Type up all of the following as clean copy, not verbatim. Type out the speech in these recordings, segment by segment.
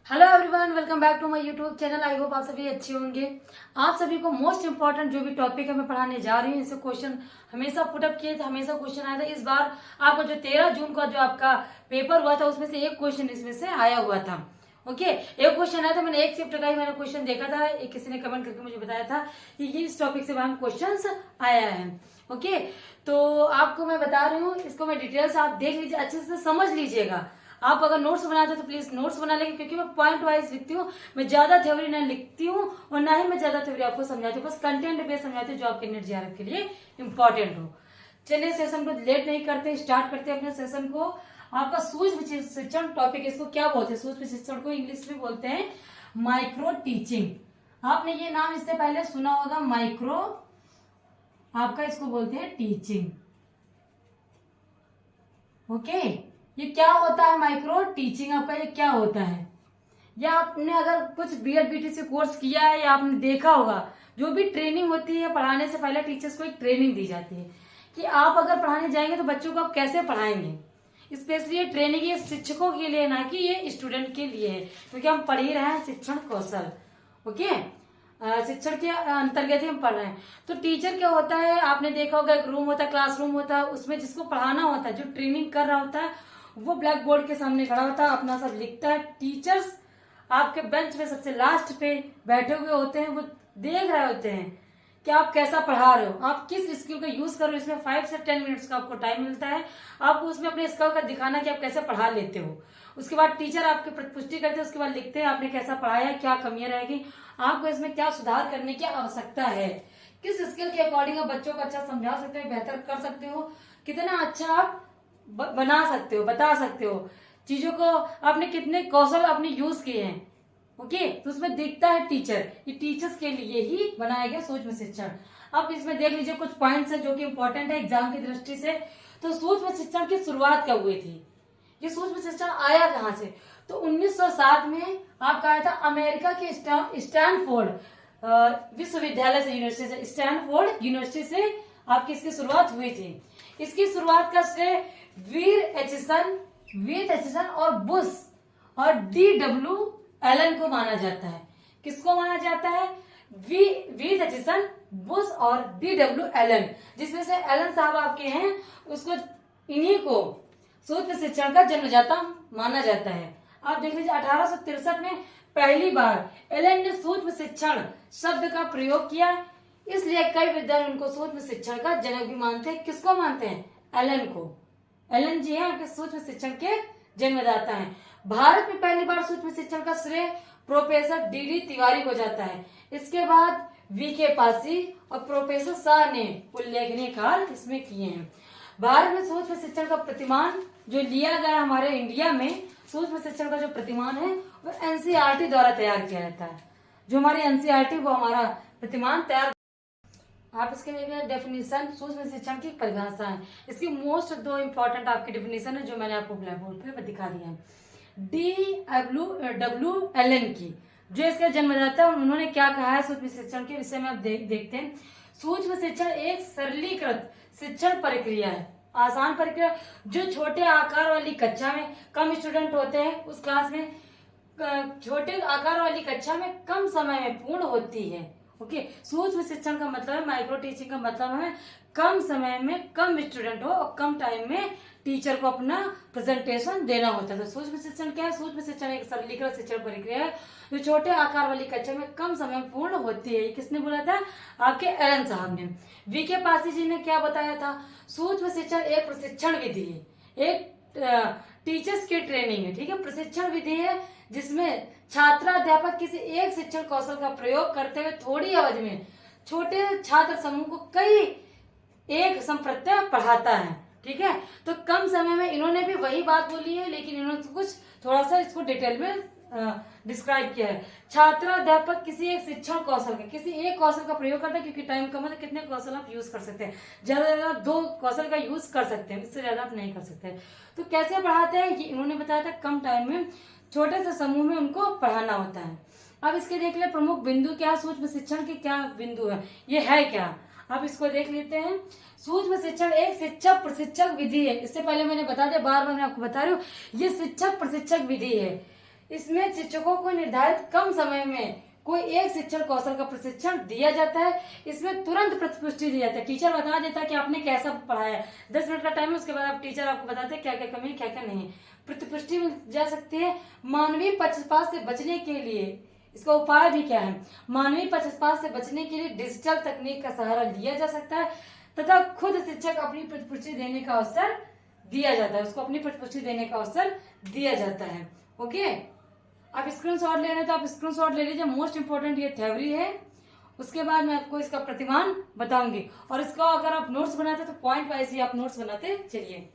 Hello everyone, welcome back to my YouTube channel. I hope आप सभी अच्छे होंगे। आप सभी को मोस्ट इंपॉर्टेंट जो भी टॉपिक है मैं पढ़ाने जा रही हूँ, इससे क्वेश्चन हमेशा पुटअप किए थे, हमेशा क्वेश्चन आया था। इस बार आपको जो 13 जून का जो आपका पेपर हुआ था उसमें से एक क्वेश्चन इसमें से आया हुआ था। ओके, एक क्वेश्चन आया था, मैंने एक शिफ्ट का ही मैंने क्वेश्चन देखा था। एक किसी ने कमेंट करके मुझे बताया था कि ये इस टॉपिक से मैम क्वेश्चन आया है। ओके, तो आपको मैं बता रही हूँ, इसको मैं डिटेल से आप देख लीजिए, अच्छे से समझ लीजिएगा। आप अगर नोट्स बनाते हो तो प्लीज नोट्स बना लेंगे, क्योंकि मैं पॉइंट वाइज लिखती हूँ। मैं ज्यादा थ्योरी नहीं लिखती हूँ और ना ही मैं ज्यादा थ्योरी आपको समझाती हूँ, बस कंटेंट बेस समझाती हूँ जो आपके नेट जेआरएफ के लिए इंपॉर्टेंट हो। चलिए सेशन को लेट नहीं करते, स्टार्ट करते हैं अपने सेशन को। आपका सूक्ष्म शिक्षण टॉपिक, इसको क्या बोलते हैं? सूक्ष्म शिक्षण को इंग्लिश में बोलते हैं माइक्रो टीचिंग। आपने ये नाम इससे पहले सुना होगा, माइक्रो, आपका इसको बोलते हैं टीचिंग। ओके, ये क्या होता है माइक्रो टीचिंग? आपका ये क्या होता है? या आपने अगर कुछ बीएड बीटीसी कोर्स किया है या आपने देखा होगा, जो भी ट्रेनिंग होती है पढ़ाने से पहले टीचर्स को एक ट्रेनिंग दी जाती है कि आप अगर पढ़ाने जाएंगे तो बच्चों को आप कैसे पढ़ाएंगे। स्पेशली ये ट्रेनिंग ये शिक्षकों के लिए, ना कि ये स्टूडेंट के लिए है, क्योंकि हम पढ़ ही रहे हैं शिक्षण कौशल। ओके, शिक्षण के अंतर्गत ही हम पढ़ रहे हैं। तो टीचर क्या होता है, आपने देखा होगा, एक रूम होता है, क्लासरूम होता है, उसमें जिसको पढ़ाना होता है, जो ट्रेनिंग कर रहा होता है, वो ब्लैक बोर्ड के सामने खड़ा होता है, अपना सब लिखता है। टीचर्स आपके बेंच पे सबसे लास्ट पे बैठे हुए होते हैं, वो देख रहे होते हैं कि आप कैसा पढ़ा रहे हो, आप किस स्किल का यूज कर रहे हो। इसमें 5 से 10 मिनट्स का आपको टाइम मिलता है, आपको उसमें अपने स्किल का दिखाना कि आप कैसे पढ़ा लेते हो। उसके बाद टीचर आपकी पुष्टि करते हैं, उसके बाद लिखते हैं आपने कैसा पढ़ाया, क्या कमियां रहेगी, आपको इसमें क्या सुधार करने की आवश्यकता है, किस स्किल के अकॉर्डिंग आप बच्चों को अच्छा समझा सकते हो, बेहतर कर सकते हो, कितना अच्छा आप बना सकते हो, बता सकते हो चीजों को, आपने कितने कौशल अपने यूज किए हैं। ओके, तो उसमें दिखता है टीचर, ये टीचर्स के लिए ही बनाया गया सूक्ष्म शिक्षण। अब इसमें देख लीजिए कुछ पॉइंट्स है जो कि इंपॉर्टेंट है एग्जाम की दृष्टि से। तो सूक्ष्म शिक्षण की शुरुआत कब हुई थी? ये सूक्ष्म शिक्षण आया कहाँ से? तो 1907 में आपका आया था अमेरिका के स्टैनफोर्ड विश्वविद्यालय से, यूनिवर्सिटी से, स्टैनफोर्ड यूनिवर्सिटी से आपकी इसकी शुरुआत हुई थी। इसकी शुरुआत का श्रेय वीर एचिसन और बुश और DW एलन को माना जाता है। किसको माना जाता है? वीर एचिसन, बुश और DW एलन, जिसमें से एलन साहब आपके हैं, उसको इन्हीं को सूक्ष्म शिक्षण का जन्मदाता माना जाता है। आप देख लीजिए 1863 में पहली बार एलन ने सूक्ष्म शिक्षण शब्द का प्रयोग किया, इसलिए कई विद्वान उनको सूक्ष्म शिक्षण का जनक भी मानते हैं। किसको मानते हैं? एलन को। एलन जी हैं आपके सूक्ष्म शिक्षण के जन्मदाता हैं। भारत में पहली बार सूक्ष्म शिक्षण का श्रेय प्रोफेसर DD तिवारी को जाता है। इसके बाद VK पासी और प्रोफेसर शाह ने उल्लेखनीय कार्य इसमें किए हैं। भारत में सूक्ष्म शिक्षण का प्रतिमान जो लिया गया हमारे इंडिया में, सूक्ष्म शिक्षण का जो प्रतिमान है वो NCERT द्वारा तैयार किया जाता है। जो हमारी NCERT वो हमारा प्रतिमान तैयार। आप इसके लिए डेफिनेशन, सूक्ष्म शिक्षण की परिभाषा है, इसकी मोस्ट 2 इंपॉर्टेंट आपकी डेफिनेशन है जो मैंने आपको ब्लैक बोर्ड पे दिखा दिया है। DW एलन की, जो इसका जन्मदाता है, उन्होंने क्या कहा है सूक्ष्म शिक्षण के विषय में आप देखते हैं। सूक्ष्म शिक्षण एक सरलीकृत शिक्षण प्रक्रिया है, आसान प्रक्रिया, जो छोटे आकार वाली कक्षा में कम स्टूडेंट होते हैं, उस क्लास में छोटे आकार वाली कक्षा में कम समय में पूर्ण होती है। ओके, सूक्ष्म शिक्षण का मतलब है, माइक्रो टीचिंग का मतलब है कम समय में कम स्टूडेंट हो और कम टाइम में टीचर को अपना प्रेजेंटेशन देना होता है। तो सूक्ष्म शिक्षण क्या है? सूक्ष्म शिक्षण एक सरलीकृत शिक्षण प्रक्रिया है जो छोटे आकार वाली कक्षा में कम समय में पूर्ण होती है। ये किसने बोला था? आपके एलन साहब ने। VK पासी जी ने क्या बताया था? सूक्ष्म शिक्षण एक प्रशिक्षण विधि है, एक टीचर्स की ट्रेनिंग है, ठीक है, प्रशिक्षण विधि है, जिसमें छात्राध्यापक किसी एक शिक्षण कौशल का प्रयोग करते हुए थोड़ी अवधि में छोटे छात्र समूह को कई एक संप्रत्यय पढ़ाता है। ठीक है, तो कम समय में इन्होंने भी वही बात बोली है, लेकिन इन्होंने कुछ थोड़ा सा इसको डिटेल में डिस्क्राइब किया है। छात्राध्यापक किसी एक शिक्षण कौशल का, किसी एक कौशल का प्रयोग करता है, क्योंकि टाइम कम है तो कितने कौशल आप यूज कर सकते हैं? ज्यादा से ज्यादा 2 कौशल का यूज कर सकते हैं, इससे ज्यादा आप नहीं कर सकते। तो कैसे पढ़ाते हैं ये इन्होंने बताया था, कम टाइम में छोटे से समूह में उनको पढ़ाना होता है। अब इसके देख ले प्रमुख बिंदु क्या, सूक्ष्म शिक्षण के क्या बिंदु है, ये है क्या, अब इसको देख लेते हैं। सूक्ष्म शिक्षण एक शिक्षक प्रशिक्षक विधि है। इससे पहले मैंने बता दिया, बार बार मैं आपको बता रही हूँ, ये शिक्षक प्रशिक्षक विधि है। इसमें शिक्षकों को निर्धारित कम समय में कोई एक शिक्षण कौशल का प्रशिक्षण दिया जाता है। इसमें तुरंत प्रतिपुष्टि दी जाती है। टीचर बता देता है कि आपने कैसा पढ़ाया है। 10 मिनट का टाइम है, उसके बाद आप टीचर आपको बताते हैं क्या क्या कमी है क्या क्या नहीं है। प्रतिपुष्टि मिल जा सकती है। मानवीय पक्षपात से बचने के लिए इसका उपाय भी क्या है? मानवीय पक्षपात से बचने के लिए डिजिटल तकनीक का सहारा लिया जा सकता है तथा खुद शिक्षक अपनी प्रतिपुष्टि देने का अवसर दिया जाता है। उसको अपनी प्रतिपुष्टि देने का अवसर दिया जाता है। ओके, आप स्क्रीनशॉट ले रहे हैं तो आप स्क्रीनशॉट ले लीजिए। मोस्ट इंपोर्टेंट ये थ्योरी है। उसके बाद मैं आपको इसका प्रतिमान बताऊंगी और इसका अगर आप नोट्स बनाते तो पॉइंट वाइज ही आप नोट्स बनाते चलिए।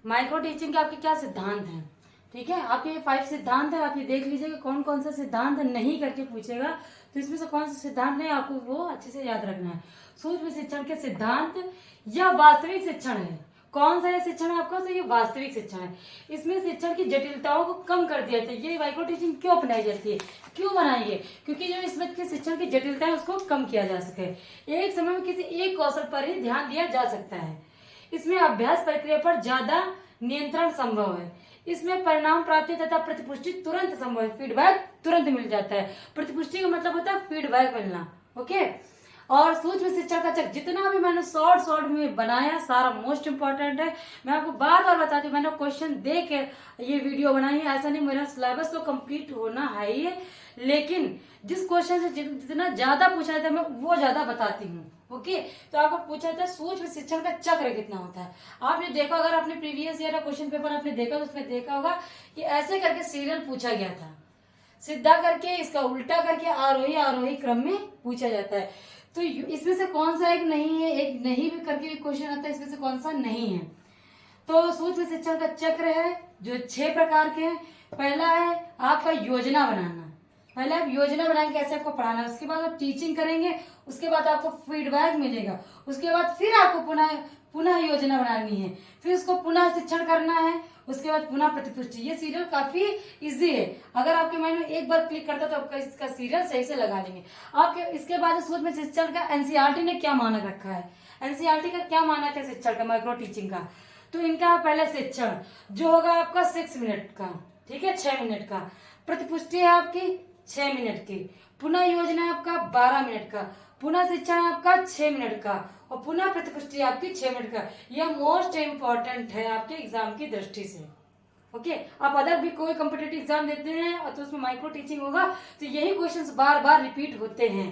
माइक्रो टीचिंग के आपके क्या सिद्धांत हैं? ठीक है, आपके ये 5 सिद्धांत है। आप ये देख लीजिए कि कौन कौन सा सिद्धांत नहीं करके पूछेगा, तो इसमें से कौन सा सिद्धांत नहीं आपको वो अच्छे से याद रखना है। सूक्ष्म शिक्षण के सिद्धांत या वास्तविक शिक्षण है। कौन सा ये शिक्षण है आपका? तो ये वास्तविक शिक्षण है। इसमें शिक्षण की जटिलताओं को कम कर दिया जाता है। ये माइक्रो टीचिंग क्यों अपनाई जाती है, क्यों बनाई है? क्योंकि जो इसमें के शिक्षण की जटिलता है उसको कम किया जा सके। एक समय में किसी एक कौशल पर ही ध्यान दिया जा सकता है। इसमें अभ्यास प्रक्रिया पर ज्यादा नियंत्रण संभव है। इसमें परिणाम प्राप्ति तथा प्रतिपुष्टि तुरंत संभव है। फीडबैक तुरंत मिल जाता है। प्रतिपुष्टि का मतलब होता है फीडबैक मिलना। ओके, और सूक्ष्म शिक्षण का चक्र जितना भी मैंने शॉर्ट में बनाया सारा मोस्ट इंपॉर्टेंट है। मैं आपको बार बार बताती हूँ, मैंने क्वेश्चन दे के ये वीडियो बनाई है। ऐसा नहीं, मेरा सिलेबस तो कंप्लीट होना है ही है, लेकिन जिस क्वेश्चन से जितना ज्यादा पूछा जाता है मैं वो ज्यादा बताती हूँ। ओके, तो आपको पूछा जाता है सूक्ष्म शिक्षण का चक्र कितना होता है। आपने देखा, अगर आपने प्रीवियस ईयर क्वेश्चन पेपर आपने देखा तो उसमें देखा होगा कि ऐसे करके सीरियल पूछा गया था, सीधा करके इसका उल्टा करके आरोही क्रम में पूछा जाता है। तो इसमें से कौन सा एक नहीं है, एक नहीं भी करके भी क्वेश्चन आता है, इसमें से कौन सा नहीं है? तो सूक्ष्म शिक्षण का चक्र है जो 6 प्रकार के हैं। पहला है आपका योजना बनाना। पहले आप योजना बनाएंगे कैसे आपको पढ़ाना है, उसके बाद आप टीचिंग करेंगे, उसके बाद आपको फीडबैक मिलेगा, उसके बाद फिर आपको पुनः योजना बनानी है, फिर उसको पुनः शिक्षण करना है, उसके बाद पुनः प्रतिपुष्टि। ये सीरियल काफी इजी है। अगर आपके माइंड में एक बार क्लिक करता तो आपका इसका सीरियल सही से लगा लेंगे। आपके इसके बाद सूक्ष्म शिक्षण का एनसीईआरटी ने क्या मानक रखा है? एनसीईआरटी का क्या मानक है शिक्षण का, माइक्रो टीचिंग का? तो इनका पहले शिक्षण जो होगा आपका 6 मिनट का, ठीक है, 6 मिनट का। प्रतिपुष्टि है आपकी 6 मिनट की। पुनः योजना आपका 12 मिनट का। पुनः शिक्षण आपका 6 मिनट का और पुनः प्रतिपुष्टि आपकी 6 मिनट का। यह मोस्ट इंपॉर्टेंट है आपके एग्जाम की दृष्टि से। ओके, आप अदर भी कोई कॉम्पिटिटिव एग्जाम देते हैं और तो उसमें माइक्रो टीचिंग होगा तो यही क्वेश्चंस बार बार रिपीट होते हैं।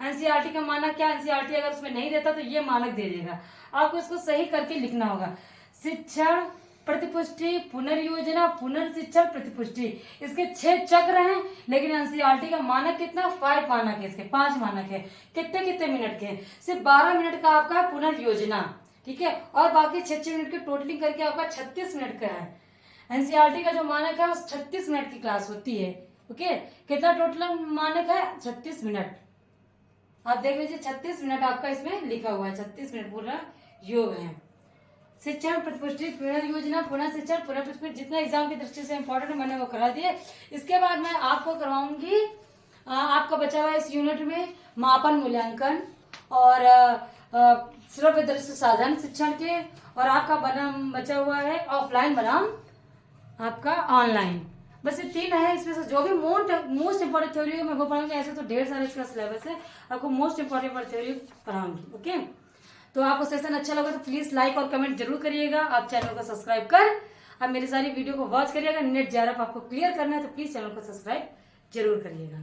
एनसीईआरटी का मानक क्या? एनसीईआरटी अगर उसमें नहीं देता तो ये मानक दे देगा, आपको इसको सही करके लिखना होगा। शिक्षण, प्रतिपुष्टि, पुनर्योजना, पुनर्शिक्षण, प्रतिपुष्टि, इसके 6 चक्र हैं। लेकिन एनसीईआरटी का मानक कितना? 5 मानक है, इसके 5 मानक है। कितने कितने मिनट के? सिर्फ 12 मिनट का आपका पुनर्योजना, ठीक है, और बाकी 6 मिनट के टोटलिंग करके आपका 36 मिनट का है। एनसीईआरटी का जो मानक है वो 36 मिनट की क्लास होती है। ओके, कितना टोटल मानक है? 36 मिनट। आप देख लीजिए 36 मिनट आपका इसमें लिखा हुआ है। 36 मिनट पूरा योग है। शिक्षण, प्रतिपुष्टि, पुनर्योजना, पुनः शिक्षण, पुनः प्रतिपुष्टि, जितना एग्जाम की दृष्टि से इंपॉर्टेंट मैंने वो करा दिए। इसके बाद मैं आपको करवाऊंगी आपका बचा हुआ इस यूनिट में मापन, मूल्यांकन और श्रव्य दृश्य साधन शिक्षण के, और आपका बचा हुआ है ऑफलाइन बनाम आपका ऑनलाइन। बस ये 3 है। इसमें से जो भी मोस्ट इंपोर्टेंट थ्योरी है मैं वो पढ़ाऊंगी। ऐसे तो ढेर सारा इसका सिलेबस है, आपको मोस्ट इंपोर्टेंट थ्योरी पढ़ाऊंगी। ओके, तो आपको सेशन अच्छा लगा तो प्लीज लाइक और कमेंट जरूर करिएगा। आप चैनल को सब्सक्राइब कर आप मेरी सारी वीडियो को वॉच करिएगा। नेट JRF आपको क्लियर करना है तो प्लीज चैनल को सब्सक्राइब जरूर करिएगा।